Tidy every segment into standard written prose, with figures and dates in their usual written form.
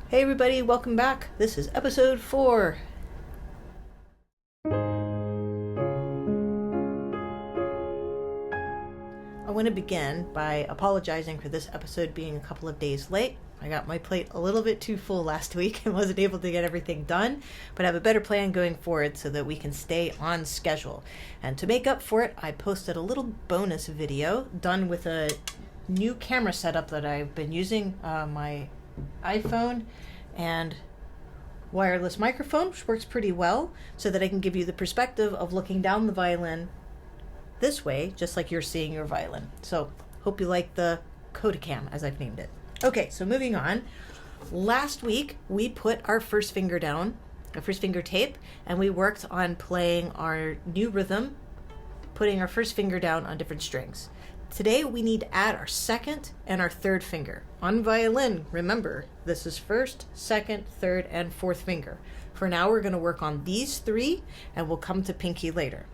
Hey everybody, welcome back. This is episode 4. I want to begin by apologizing for this episode being a couple of days late. I got my plate a little bit too full last week and wasn't able to get everything done, but I have a better plan going forward so that we can stay on schedule. And to make up for it, I posted a little bonus video done with a new camera setup that I've been using, my iPhone and wireless microphone, which works pretty well, so that I can give you the perspective of looking down the violin this way, just like you're seeing your violin. So hope you like the Kodacam, as I've named it. Okay, so moving on. Last week we put our first finger down, our first finger tape, and we worked on playing our new rhythm, putting our first finger down on different strings. Today we need to add our second and our third finger. On violin, remember, this is first, second, third, and fourth finger. For now we're going to work on these three, and we'll come to pinky later.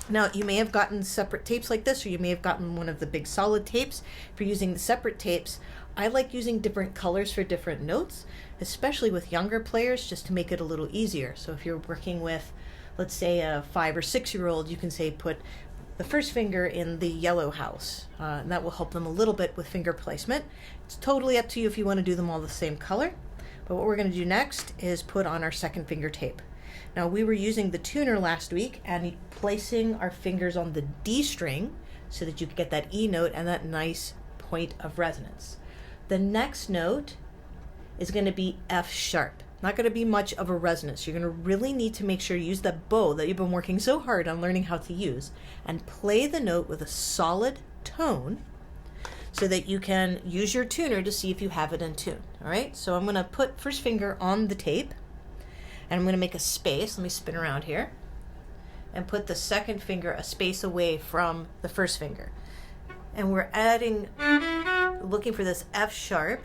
Now, you may have gotten separate tapes like this, or you may have gotten one of the big solid tapes. If you're using the separate tapes, I like using different colors for different notes, especially with younger players, just to make it a little easier. So if you're working with, let's say, a 5 or 6-year-old, you can say put the first finger in the yellow house, and that will help them a little bit with finger placement. It's totally up to you if you want to do them all the same color, but what we're going to do next is put on our second finger tape. Now, we were using the tuner last week and placing our fingers on the D string so that you could get that E note and that nice point of resonance. The next note is going to be F sharp. Not going to be much of a resonance. You're going to really need to make sure you use that bow that you've been working so hard on learning how to use and play the note with a solid tone so that you can use your tuner to see if you have it in tune. All right, so I'm going to put first finger on the tape and I'm going to make a space. Let me spin around here and put the second finger a space away from the first finger. And we're looking for this F sharp.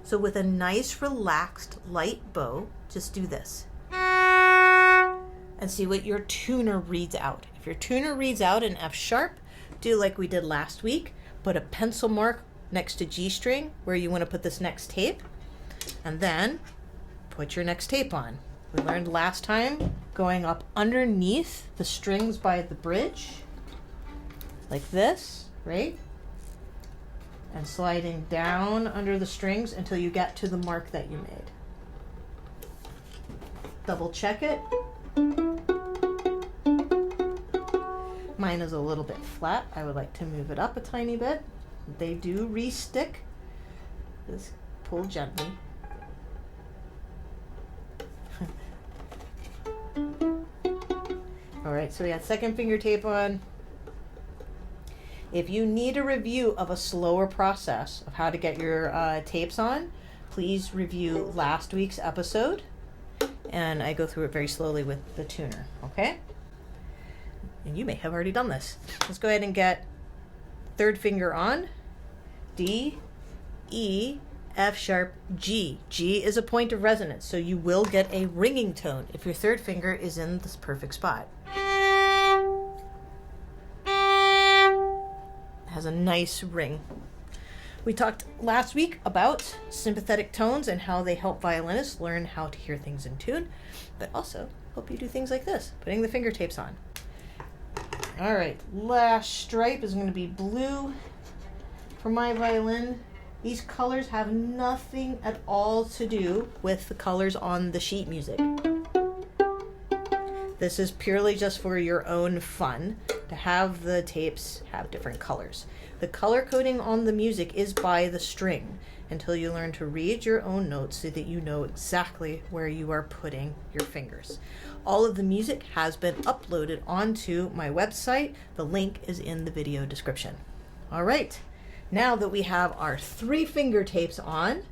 So with a nice, relaxed, light bow, just do this. And see what your tuner reads out. If your tuner reads out an F sharp, do like we did last week. Put a pencil mark next to G string where you want to put this next tape. And then put your next tape on. We learned last time going up underneath the strings by the bridge. Like this, right? And sliding down under the strings until you get to the mark that you made. Double check it. Mine is a little bit flat. I would like to move it up a tiny bit. They do re-stick. Just pull gently. All right, so we got second finger tape on. If you need a review of a slower process of how to get your tapes on, please review last week's episode. And I go through it very slowly with the tuner, okay? And you may have already done this. Let's go ahead and get third finger on. D, E, F sharp, G. G is a point of resonance, so you will get a ringing tone if your third finger is in this perfect spot. Has a nice ring. We talked last week about sympathetic tones and how they help violinists learn how to hear things in tune, but also hope you do things like this, putting the finger tapes on. All right, last stripe is going to be blue for my violin. These colors have nothing at all to do with the colors on the sheet music. This is purely just for your own fun, to have the tapes have different colors. The color coding on the music is by the string until you learn to read your own notes so that you know exactly where you are putting your fingers. All of the music has been uploaded onto my website. The link is in the video description. All right, now that we have our 3 finger tapes on,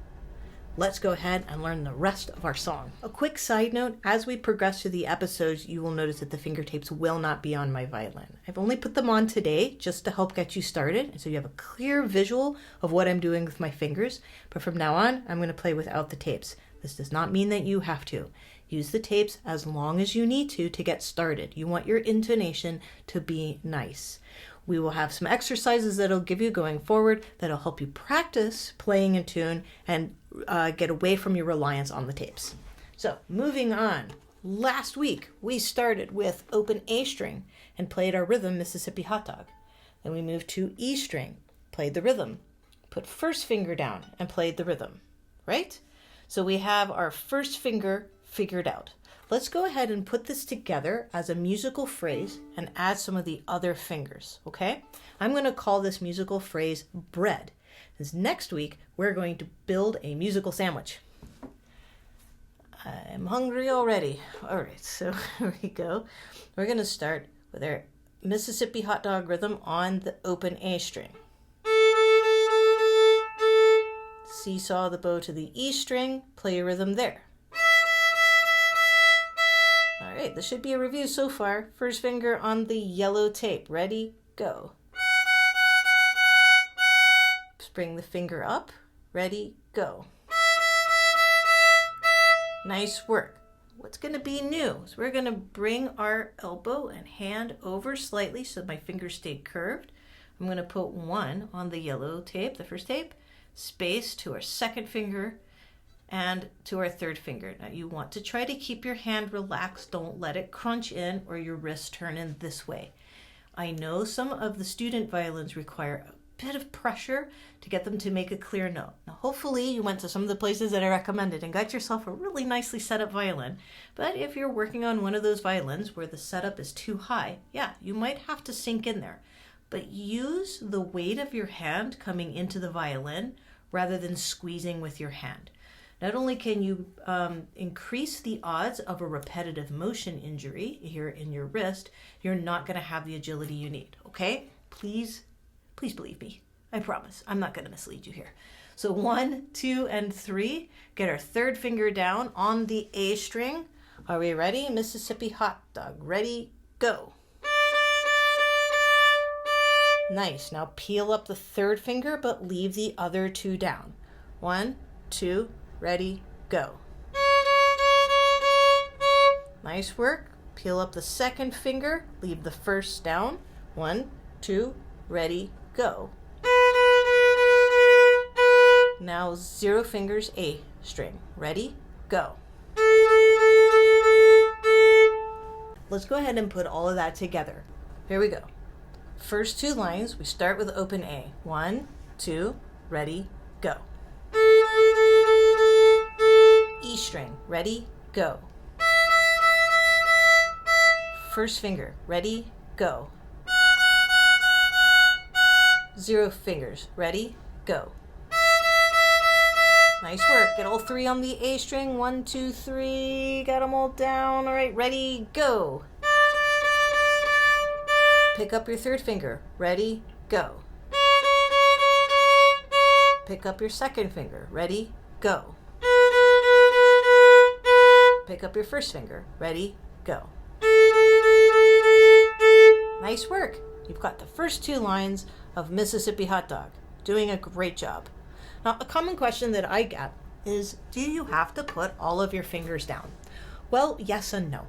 let's go ahead and learn the rest of our song. A quick side note, as we progress through the episodes, you will notice that the finger tapes will not be on my violin. I've only put them on today just to help get you started, so you have a clear visual of what I'm doing with my fingers, but from now on, I'm going to play without the tapes. This does not mean that you have to. Use the tapes as long as you need to get started. You want your intonation to be nice. We will have some exercises that'll give you going forward that'll help you practice playing in tune and get away from your reliance on the tapes. So moving on. Last week, we started with open A string and played our rhythm, Mississippi Hot Dog. Then we moved to E string, played the rhythm, put first finger down and played the rhythm, right? So we have our first finger figured out. Let's go ahead and put this together as a musical phrase and add some of the other fingers, okay? I'm going to call this musical phrase bread. Because next week, we're going to build a musical sandwich. I'm hungry already. All right, so here we go. We're going to start with our Mississippi Hot Dog rhythm on the open A string. Seesaw the bow to the E string, play a rhythm there. All right, this should be a review so far. First finger on the yellow tape. Ready, go. Bring the finger up. Ready, go. Nice work. What's going to be new is we're going to bring our elbow and hand over slightly so my fingers stay curved. I'm going to put 1 on the yellow tape, the first tape, space to our second finger and to our third finger. Now you want to try to keep your hand relaxed. Don't let it crunch in or your wrist turn in this way. I know some of the student violins require a bit of pressure to get them to make a clear note. Now, hopefully you went to some of the places that I recommended and got yourself a really nicely set up violin. But if you're working on one of those violins where the setup is too high, yeah, you might have to sink in there. But use the weight of your hand coming into the violin rather than squeezing with your hand. Not only can you increase the odds of a repetitive motion injury here in your wrist, you're not going to have the agility you need, okay? Please believe me. I promise. I'm not going to mislead you here. So 1, 2, and 3. Get our third finger down on the A string. Are we ready? Mississippi Hot Dog. Ready, go. Nice. Now peel up the third finger, but leave the other 2 down. 1, 2, ready, go. Nice work. Peel up the second finger, leave the first down. 1, 2, ready, go. Now 0 fingers, A string. Ready, go. Let's go ahead and put all of that together. Here we go. First 2 lines, we start with open A. 1, 2, ready, go. E string, ready, go. First finger, ready, go. 0 fingers, ready, go. Nice work. Get all 3 on the A string. 1, 2, 3. Got them all down. All right, ready, go. Pick up your third finger. Ready, go. Pick up your second finger. Ready, go. Pick up your first finger. Ready, go. Nice work. You've got the first 2 lines of Mississippi Hot Dog. Doing a great job. Now, a common question that I get is, do you have to put all of your fingers down? Well, yes and no.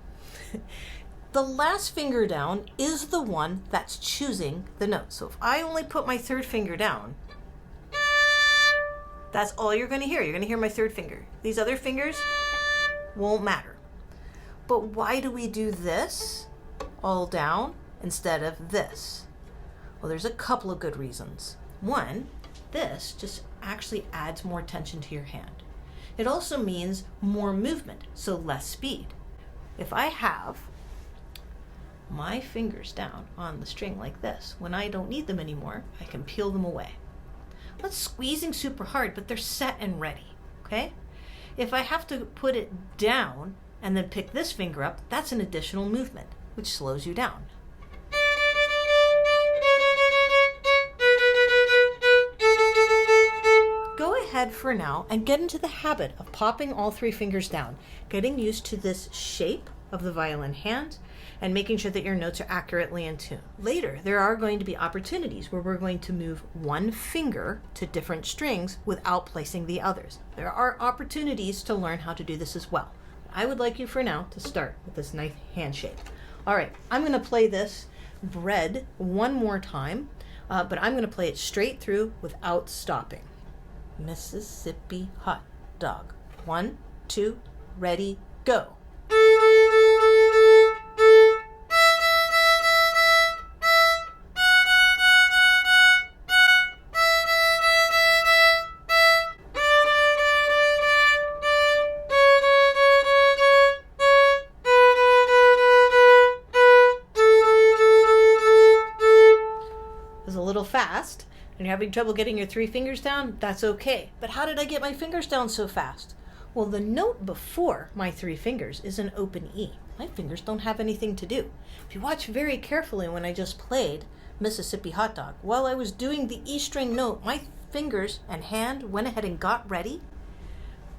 The last finger down is the one that's choosing the note. So if I only put my third finger down, that's all you're going to hear. You're going to hear my third finger. These other fingers won't matter. But why do we do this all down instead of this? Well, there's a couple of good reasons. One, this just actually adds more tension to your hand. It also means more movement, so less speed. If I have my fingers down on the string like this, when I don't need them anymore, I can peel them away. I'm not squeezing super hard, but they're set and ready, okay? If I have to put it down and then pick this finger up, that's an additional movement, which slows you down. Go ahead for now and get into the habit of popping all 3 fingers down, getting used to this shape of the violin hand, and making sure that your notes are accurately in tune. Later, there are going to be opportunities where we're going to move one finger to different strings without placing the others. There are opportunities to learn how to do this as well. I would like you for now to start with this nice hand shape. All right, I'm going to play this bread one more time, but I'm going to play it straight through without stopping. Mississippi hot dog. 1, 2, ready, go. A little fast and you're having trouble getting your 3 fingers down, that's okay. But how did I get my fingers down so fast? Well, the note before my 3 fingers is an open E. My fingers don't have anything to do. If you watch very carefully when I just played Mississippi Hot Dog, while I was doing the E string note, my fingers and hand went ahead and got ready,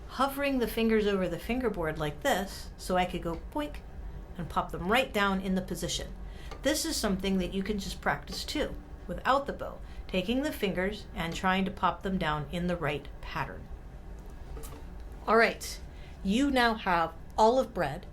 hovering the fingers over the fingerboard like this so I could go boink and pop them right down in the position. This is something that you can just practice too, without the bow, taking the fingers and trying to pop them down in the right pattern. All right, you now have olive bread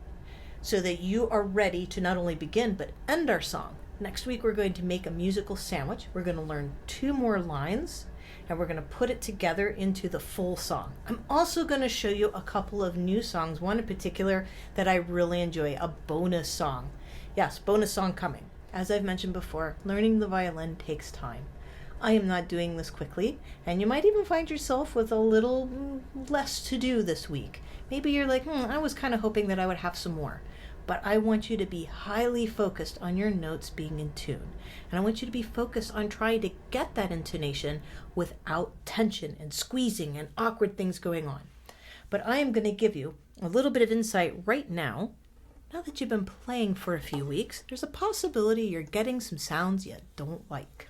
so that you are ready to not only begin but end our song. Next week we're going to make a musical sandwich. We're going to learn 2 more lines and we're going to put it together into the full song. I'm also going to show you a couple of new songs, one in particular that I really enjoy, a bonus song. Yes, bonus song coming. As I've mentioned before, learning the violin takes time. I am not doing this quickly, and you might even find yourself with a little less to do this week. Maybe you're like, I was kind of hoping that I would have some more. But I want you to be highly focused on your notes being in tune. And I want you to be focused on trying to get that intonation without tension and squeezing and awkward things going on. But I am going to give you a little bit of insight right now. Now that you've been playing for a few weeks, there's a possibility you're getting some sounds you don't like.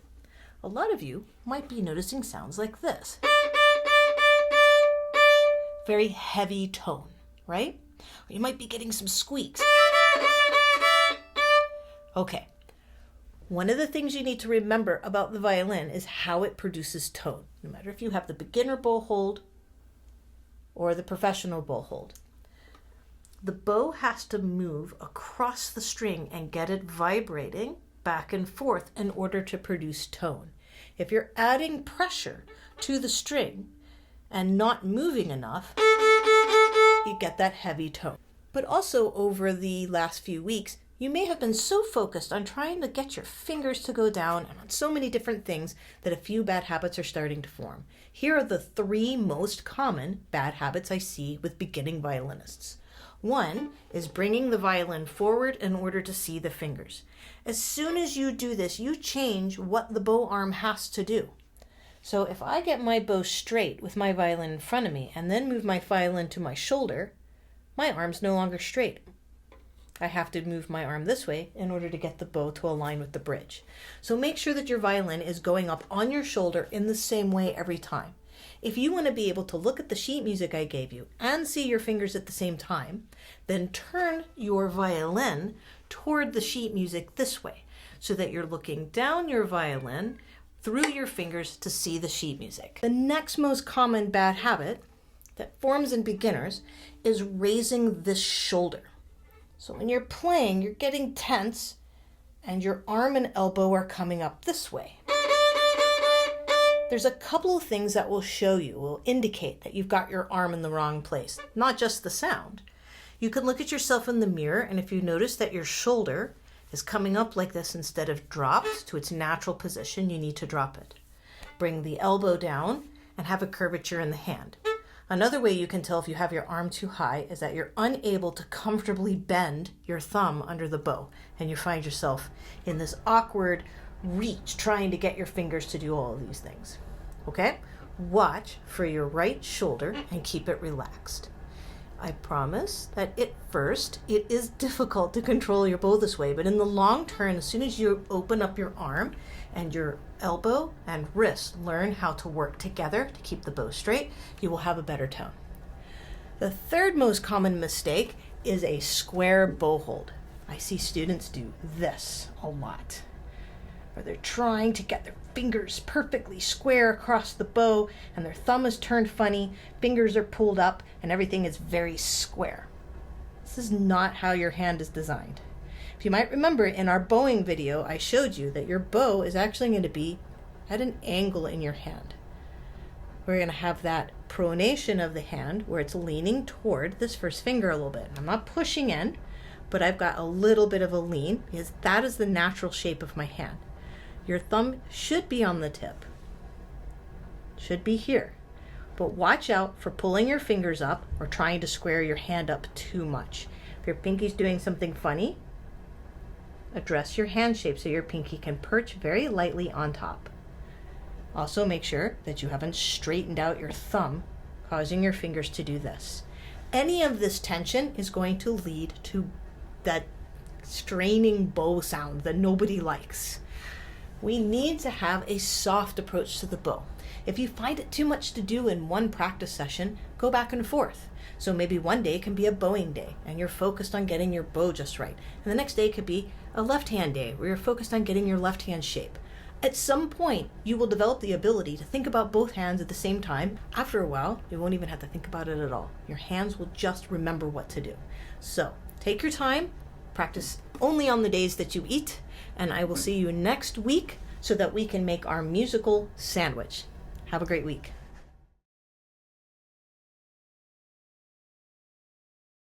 A lot of you might be noticing sounds like this. Very heavy tone, right? Or you might be getting some squeaks. Okay, one of the things you need to remember about the violin is how it produces tone, no matter if you have the beginner bow hold or the professional bow hold. The bow has to move across the string and get it vibrating back and forth in order to produce tone. If you're adding pressure to the string and not moving enough, you get that heavy tone. But also over the last few weeks, you may have been so focused on trying to get your fingers to go down and on so many different things that a few bad habits are starting to form. Here are the 3 most common bad habits I see with beginning violinists. 1 is bringing the violin forward in order to see the fingers. As soon as you do this, you change what the bow arm has to do. So if I get my bow straight with my violin in front of me and then move my violin to my shoulder, my arm's no longer straight. I have to move my arm this way in order to get the bow to align with the bridge. So make sure that your violin is going up on your shoulder in the same way every time. If you want to be able to look at the sheet music I gave you and see your fingers at the same time, then turn your violin toward the sheet music this way so that you're looking down your violin through your fingers to see the sheet music. The next most common bad habit that forms in beginners is raising this shoulder. So when you're playing, you're getting tense and your arm and elbow are coming up this way. There's a couple of things that will show you, will indicate that you've got your arm in the wrong place, not just the sound. You can look at yourself in the mirror, and if you notice that your shoulder is coming up like this instead of dropped to its natural position, you need to drop it. Bring the elbow down and have a curvature in the hand. Another way you can tell if you have your arm too high is that you're unable to comfortably bend your thumb under the bow, and you find yourself in this awkward reach trying to get your fingers to do all of these things. Okay? Watch for your right shoulder and keep it relaxed. I promise that at first it is difficult to control your bow this way, but in the long term, as soon as you open up your arm and your elbow and wrist learn how to work together to keep the bow straight, you will have a better tone. The third most common mistake is a square bow hold. I see students do this a lot, where they're trying to get their fingers perfectly square across the bow and their thumb is turned funny, fingers are pulled up, and everything is very square. This is not how your hand is designed. If you might remember in our bowing video, I showed you that your bow is actually going to be at an angle in your hand. We're going to have that pronation of the hand where it's leaning toward this first finger a little bit. I'm not pushing in, but I've got a little bit of a lean because that is the natural shape of my hand. Your thumb should be on the tip, should be here. But watch out for pulling your fingers up or trying to square your hand up too much. If your pinky's doing something funny, address your hand shape so your pinky can perch very lightly on top. Also make sure that you haven't straightened out your thumb, causing your fingers to do this. Any of this tension is going to lead to that straining bow sound that nobody likes. We need to have a soft approach to the bow. If you find it too much to do in one practice session, go back and forth. So maybe one day can be a bowing day and you're focused on getting your bow just right. And the next day could be a left hand day where you're focused on getting your left hand shape. At some point, you will develop the ability to think about both hands at the same time. After a while, you won't even have to think about it at all. Your hands will just remember what to do. So take your time, practice only on the days that you eat, and I will see you next week so that we can make our musical sandwich. Have a great week.